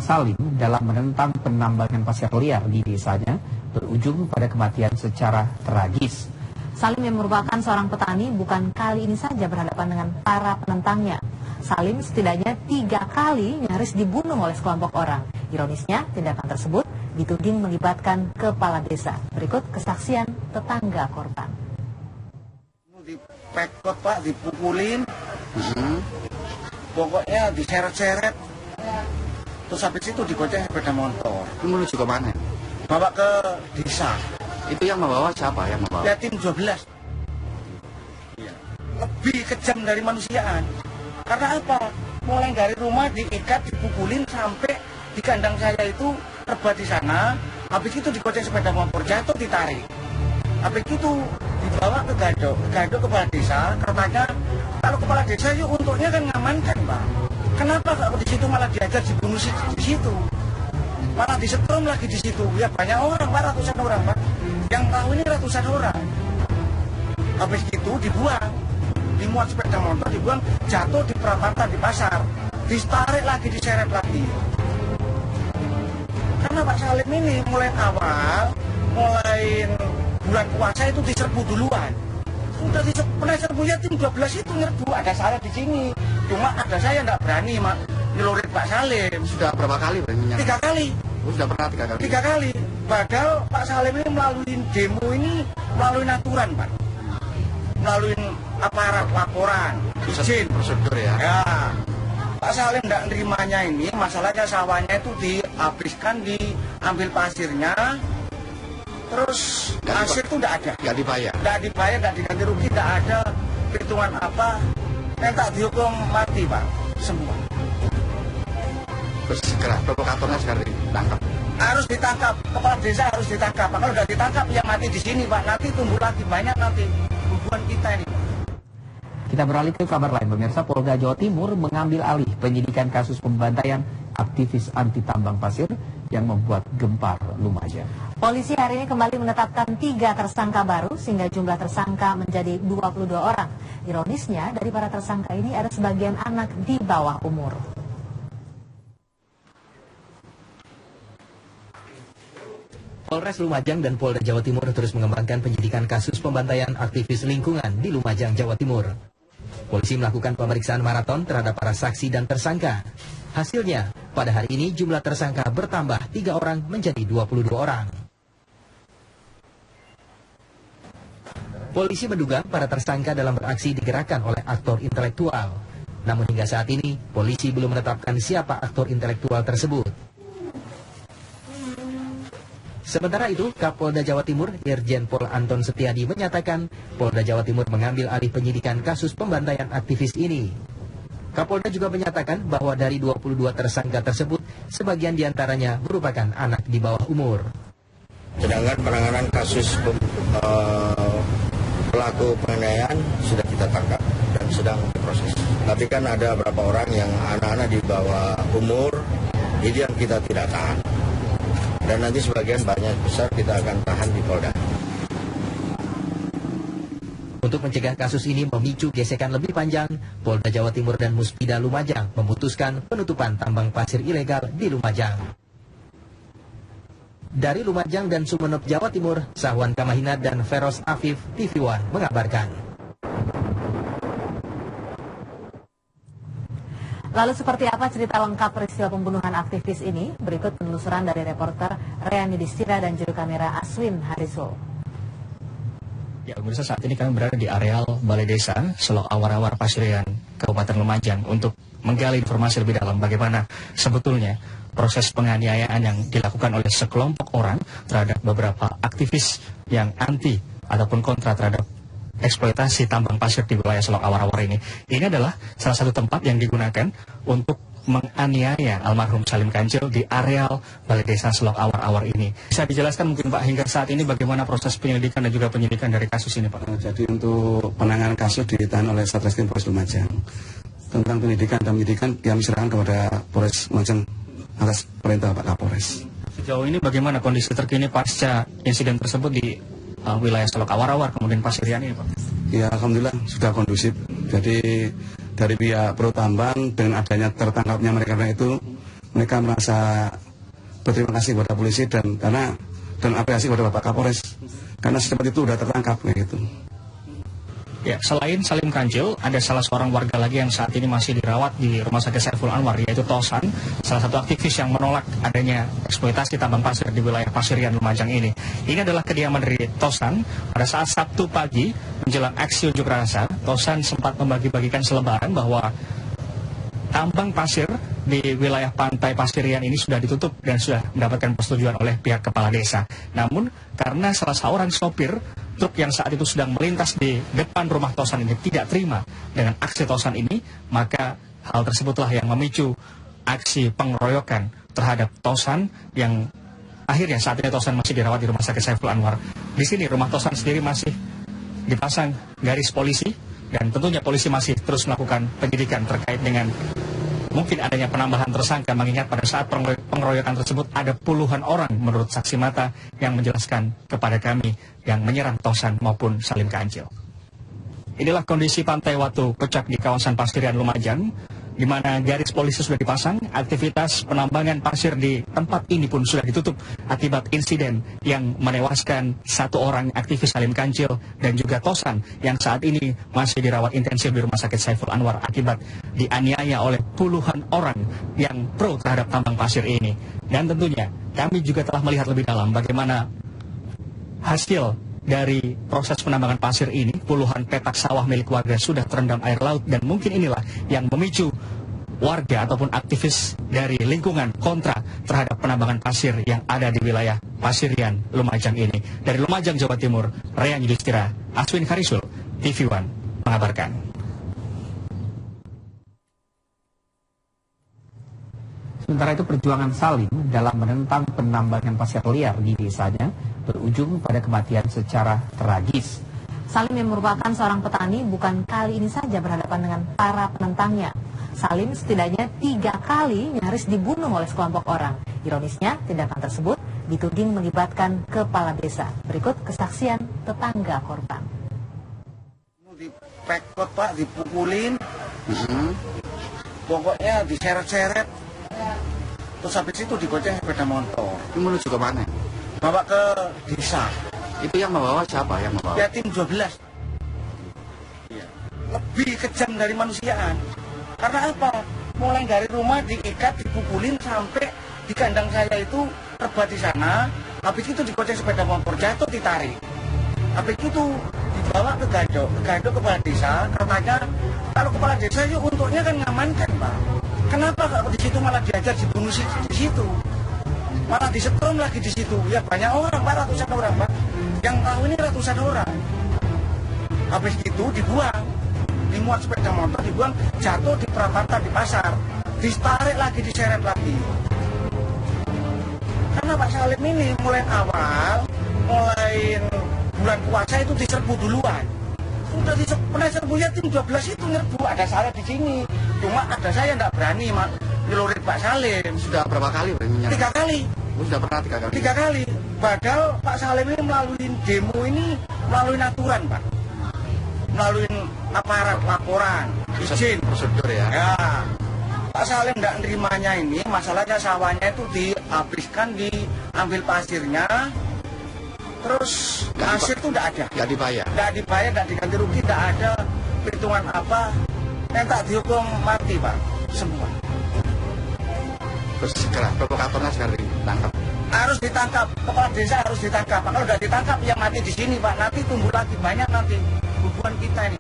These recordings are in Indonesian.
Salim dalam menentang penambangan pasir liar di desanya berujung pada kematian secara tragis. Salim yang merupakan seorang petani bukan kali ini saja berhadapan dengan para penentangnya. Salim setidaknya 3 kali nyaris dibunuh oleh sekelompok orang. Ironisnya, tindakan tersebut dituding melibatkan kepala desa. Berikut kesaksian tetangga korban. Dipekot Pak, dipukulin, pokoknya diseret-seret, terus habis itu digoceng sepeda motor. Menuju ke mana? Bawa ke desa. Itu yang membawa siapa yang membawa? Ya tim 12. Lebih kejam dari manusiaan. Karena apa? Mulai dari rumah diikat, dipukulin sampai di kandang saya itu terbuat di sana. Habis itu digoceng sepeda motor, jatuh ditarik. Habis itu dibawa ke Gadok kepala desa. Katanya kalau kepala desa yuk untuknya kan ngamankan Pak. Kenapa kalau di situ malah diajar dibunuh di situ? Malah disetrum lagi di situ. Ya banyak orang Pak, ratusan orang Pak. Yang tahu ini ratusan orang. Habis itu dibuang. Dimuat sepeda motor, dibuang, jatuh di perapatan di pasar, ditarik lagi, diseret lagi. Karena Pak Salim ini mulai bulan puasa itu diserbu duluan. Sudah pernah serbu ya tim 12 itu nyerbu, ada saya di sini. Cuma ada saya tidak berani nyelurit Pak Salim. Sudah berapa kali berani? 3 kali. Sudah pernah 3 kali? 3 kali. Padahal Pak Salim ini melalui demo ini, melalui aturan Pak. Melalui aparat laporan, izin, prosedur ya. Ya, Pak Salim tidak nerimanya ini, masalahnya sawahnya itu dihabiskan, diambil pasirnya, terus pasir itu tidak ada. Nggak dibayar? Nggak dibayar, nggak diganti rugi, tidak ada perhitungan apa. Yang tak dihukum mati Pak, semua. Terus segera provokatornya sekarang ditangkap? Harus ditangkap, kepala desa harus ditangkap. Kalau sudah ditangkap, yang mati di sini Pak, nanti tumbuh lagi banyak nanti hubungan kita ini. Kita beralih ke kabar lain, pemirsa. Polda Jawa Timur mengambil alih penyidikan kasus pembantaian aktivis anti tambang pasir yang membuat gempar Lumajang. Polisi hari ini kembali menetapkan 3 tersangka baru sehingga jumlah tersangka menjadi 22 orang. Ironisnya, dari para tersangka ini ada sebagian anak di bawah umur. Polres Lumajang dan Polda Jawa Timur terus mengembangkan penyidikan kasus pembantaian aktivis lingkungan di Lumajang, Jawa Timur. Polisi melakukan pemeriksaan maraton terhadap para saksi dan tersangka. Hasilnya, pada hari ini jumlah tersangka bertambah 3 orang menjadi 22 orang. Polisi menduga para tersangka dalam beraksi digerakkan oleh aktor intelektual. Namun hingga saat ini, polisi belum menetapkan siapa aktor intelektual tersebut. Sementara itu, Kapolda Jawa Timur, Irjen Pol Anton Setiadi menyatakan Polda Jawa Timur mengambil alih penyidikan kasus pembantaian aktivis ini. Kapolda juga menyatakan bahwa dari 22 tersangka tersebut, sebagian diantaranya merupakan anak di bawah umur. Sedangkan penanganan kasus pelaku penganiayaan sudah kita tangkap dan sedang diproses. Tapi kan ada beberapa orang yang anak-anak di bawah umur, jadi yang kita tidak tahan. Dan nanti sebagian banyak besar kita akan tahan di Polda. Untuk mencegah kasus ini memicu gesekan lebih panjang, Polda Jawa Timur dan Muspida Lumajang memutuskan penutupan tambang pasir ilegal di Lumajang. Dari Lumajang dan Sumeneb, Jawa Timur, Sahwan Kamahina dan Feros Afif, TV One mengabarkan. Lalu seperti apa cerita lengkap peristiwa pembunuhan aktivis ini? Berikut penelusuran dari reporter Reani Distira dan juru kamera Aswin Harisul. Ya, pemirsa, saat ini kami berada di areal Balai Desa Selok Awar-Awar Pasirian, Kabupaten Lumajang untuk menggali informasi lebih dalam bagaimana sebetulnya proses penganiayaan yang dilakukan oleh sekelompok orang terhadap beberapa aktivis yang anti ataupun kontra terhadap eksploitasi tambang pasir di wilayah Selok Awar-Awar ini. Ini adalah salah satu tempat yang digunakan untuk menganiaya almarhum Salim Kancil di areal Balai Desa Selok Awar-Awar ini. Bisa dijelaskan mungkin Pak hingga saat ini bagaimana proses penyelidikan dan juga penyidikan dari kasus ini Pak? Jadi untuk penanganan kasus ditahan oleh Satreskrim Polres Lumajang. Tentang penyidikan dan penyidikan kami serahkan kepada Polres Lumajang atas perintah Pak Kapolres. Sejauh ini bagaimana kondisi terkini pasca insiden tersebut di wilayah Selok Awar-Awar kemudian Pasirian ini Pak? Ya alhamdulillah sudah kondusif. Jadi dari pihak Pro Tambang dengan adanya tertangkapnya mereka itu mereka merasa berterima kasih kepada polisi dan apresiasi kepada Bapak Kapolres karena secepat itu sudah tertangkap kayak gitu. Ya, selain Salim Kancil, ada salah seorang warga lagi yang saat ini masih dirawat di Rumah Sakit Saiful Anwar, yaitu Tosan, salah satu aktivis yang menolak adanya eksploitasi tambang pasir di wilayah Pasirian Lumajang ini. Ini adalah kediaman dari Tosan. Pada saat Sabtu pagi, menjelang aksi unjuk rasa, Tosan sempat membagi-bagikan selebaran bahwa tambang pasir di wilayah pantai Pasirian ini sudah ditutup dan sudah mendapatkan persetujuan oleh pihak kepala desa. Namun, karena salah seorang sopir truk yang saat itu sedang melintas di depan rumah Tosan ini tidak terima dengan aksi Tosan ini, maka hal tersebutlah yang memicu aksi pengeroyokan terhadap Tosan yang akhirnya saat ini Tosan masih dirawat di Rumah Sakit Saiful Anwar. Di sini rumah Tosan sendiri masih dipasang garis polisi dan tentunya polisi masih terus melakukan penyidikan terkait dengan mungkin adanya penambahan tersangka, mengingat pada saat pengeroyokan tersebut ada puluhan orang menurut saksi mata yang menjelaskan kepada kami yang menyerang Tosan maupun Salim Kancil. Inilah kondisi pantai Watu Pecak di kawasan Pasirian Lumajang, di mana garis polisi sudah dipasang. Aktivitas penambangan pasir di tempat ini pun sudah ditutup akibat insiden yang menewaskan satu orang aktivis Salim Kancil dan juga Tosan yang saat ini masih dirawat intensif di Rumah Sakit Saiful Anwar akibat dianiaya oleh puluhan orang yang pro terhadap tambang pasir ini. Dan tentunya kami juga telah melihat lebih dalam bagaimana hasil dari proses penambangan pasir ini. Puluhan petak sawah milik warga sudah terendam air laut dan mungkin inilah yang memicu warga ataupun aktivis dari lingkungan kontra terhadap penambangan pasir yang ada di wilayah Pasirian Lumajang ini. Dari Lumajang, Jawa Timur, Reyan Yudhistira, Aswin Karisul, TV One mengabarkan. Sementara itu perjuangan Salim dalam menentang penambangan pasir liar di desanya berujung pada kematian secara tragis. Salim yang merupakan seorang petani bukan kali ini saja berhadapan dengan para penentangnya. Salim setidaknya 3 kali nyaris dibunuh oleh sekelompok orang. Ironisnya, tindakan tersebut dituding melibatkan kepala desa. Berikut kesaksian tetangga korban. Dipekot Pak, dipukulin, pokoknya diseret-seret. Terus habis itu digoceng sepeda motor. Itu menuju ke mana? Bawa ke desa. Itu yang membawa siapa yang membawa? Ya tim 12. Lebih kejam dari manusiaan. Karena apa? Mulai dari rumah diikat, dipukulin sampai di kandang saya itu terbuat di sana. Habis itu digoceng sepeda motor, jatuh ditarik. Habis itu dibawa ke Gadok kepala desa. Katanya kalau kepala desa yuk untuknya kan ngamankan Pak. Kenapa kalau di situ malah diajar dibunuh di situ? Malah disetrum lagi di situ. Ya banyak orang Pak, ratusan orang Pak. Yang tahu ini ratusan orang. Habis itu dibuang. Dimuat sepeda motor, dibuang, jatuh di perapatan di pasar. Ditarik lagi, diseret lagi. Karena Pak Salim ini mulai bulan puasa itu diserbu duluan. Udah pernah serbu ya tim 12 itu nyerbu. Ada saya di sini. Cuma ada saya tidak berani nyelurit Pak Salim. Sudah berapa kali? 3 kali. Sudah pernah 3 kali? 3 kali. Padahal Pak Salim ini melalui demo ini melalui aturan Pak. Melalui aparat laporan, izin. Prosedur ya? Ya. Pak Salim tidak nerimanya ini, masalahnya sawahnya itu dihabiskan, diambil pasirnya. Terus pasir itu tidak ada. Tidak dibayar? Tidak dibayar, tidak diganti rugi, tidak ada perhitungan apa. Yang tak dihukum mati Pak, semua. Terus segera provokatornya segera ditangkap? Harus ditangkap, kepala desa harus ditangkap. Kalau sudah ditangkap, yang mati di sini Pak, nanti tumbuh lagi banyak nanti hubungan kita ini.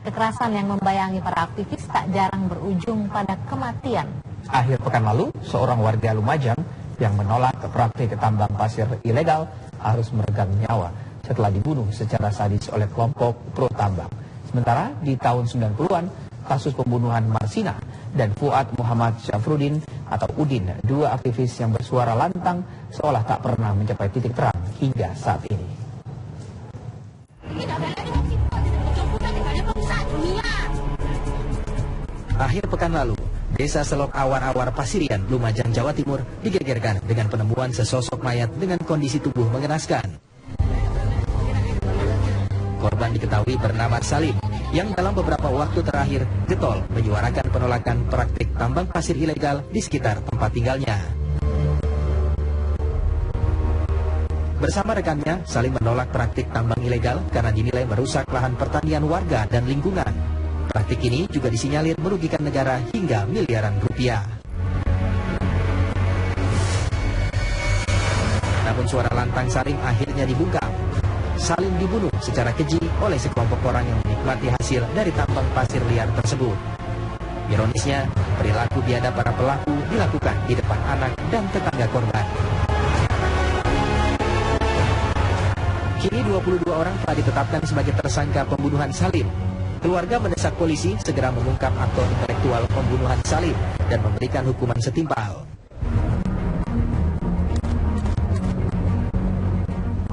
Kekerasan yang membayangi para aktivis tak jarang berujung pada kematian. Akhir pekan lalu, seorang warga Lumajang yang menolak praktik tambang pasir ilegal harus meregang nyawa setelah dibunuh secara sadis oleh kelompok pro tambang. Sementara di tahun 90-an, kasus pembunuhan Marsina dan Fuad Muhammad Syafruddin atau Udin, 2 aktivis yang bersuara lantang seolah tak pernah mencapai titik terang hingga saat ini. Akhir pekan lalu, Desa Selok Awar-Awar Pasirian, Lumajang, Jawa Timur digegerkan dengan penemuan sesosok mayat dengan kondisi tubuh mengenaskan. Korban diketahui bernama Salim yang dalam beberapa waktu terakhir getol menyuarakan penolakan praktik tambang pasir ilegal di sekitar tempat tinggalnya. Bersama rekannya, Salim menolak praktik tambang ilegal karena dinilai merusak lahan pertanian warga dan lingkungan. Praktik ini juga disinyalir merugikan negara hingga miliaran rupiah. Namun suara lantang Salim akhirnya dibungkam. Salim dibunuh secara keji oleh sekelompok orang yang menikmati hasil dari tambang pasir liar tersebut. Ironisnya, perilaku biadab para pelaku dilakukan di depan anak dan tetangga korban. Kini 22 orang telah ditetapkan sebagai tersangka pembunuhan Salim. Keluarga mendesak polisi segera mengungkap aktor intelektual pembunuhan Salim dan memberikan hukuman setimpal.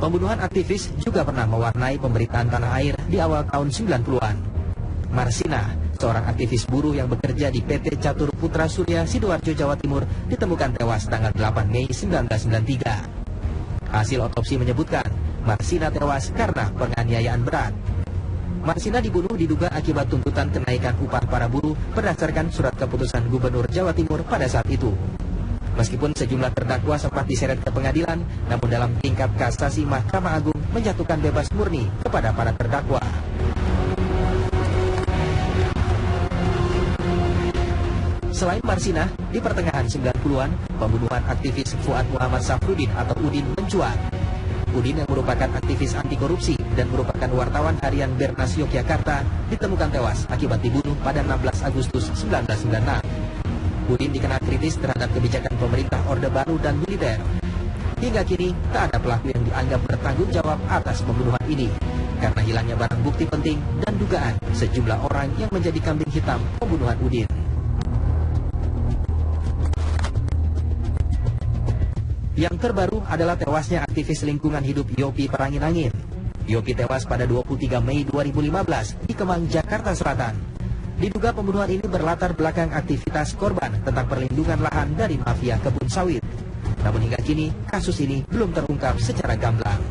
Pembunuhan aktivis juga pernah mewarnai pemberitaan tanah air di awal tahun 90-an. Marsina, seorang aktivis buruh yang bekerja di PT Catur Putra Surya, Sidoarjo, Jawa Timur, ditemukan tewas tanggal 8 Mei 1993. Hasil otopsi menyebutkan Marsina tewas karena penganiayaan berat. Marsina dibunuh diduga akibat tuntutan kenaikan upah para buruh berdasarkan surat keputusan Gubernur Jawa Timur pada saat itu. Meskipun sejumlah terdakwa sempat diseret ke pengadilan, namun dalam tingkat kasasi Mahkamah Agung menjatuhkan bebas murni kepada para terdakwa. Selain Marsina, di pertengahan 90-an, pembunuhan aktivis Fuad Muhammad Safruddin atau Udin mencuat. Udin yang merupakan aktivis anti korupsi dan merupakan wartawan harian Bernas Yogyakarta ditemukan tewas akibat dibunuh pada 16 Agustus 1996. Udin dikenal kritis terhadap kebijakan pemerintah Orde Baru dan militer. Hingga kini tak ada pelaku yang dianggap bertanggung jawab atas pembunuhan ini karena hilangnya barang bukti penting dan dugaan sejumlah orang yang menjadi kambing hitam pembunuhan Udin. Yang terbaru adalah tewasnya aktivis lingkungan hidup Yopi Perangin-Angin. Yopi tewas pada 23 Mei 2015 di Kemang, Jakarta Selatan. Diduga pembunuhan ini berlatar belakang aktivitas korban tentang perlindungan lahan dari mafia kebun sawit. Namun hingga kini kasus ini belum terungkap secara gamblang.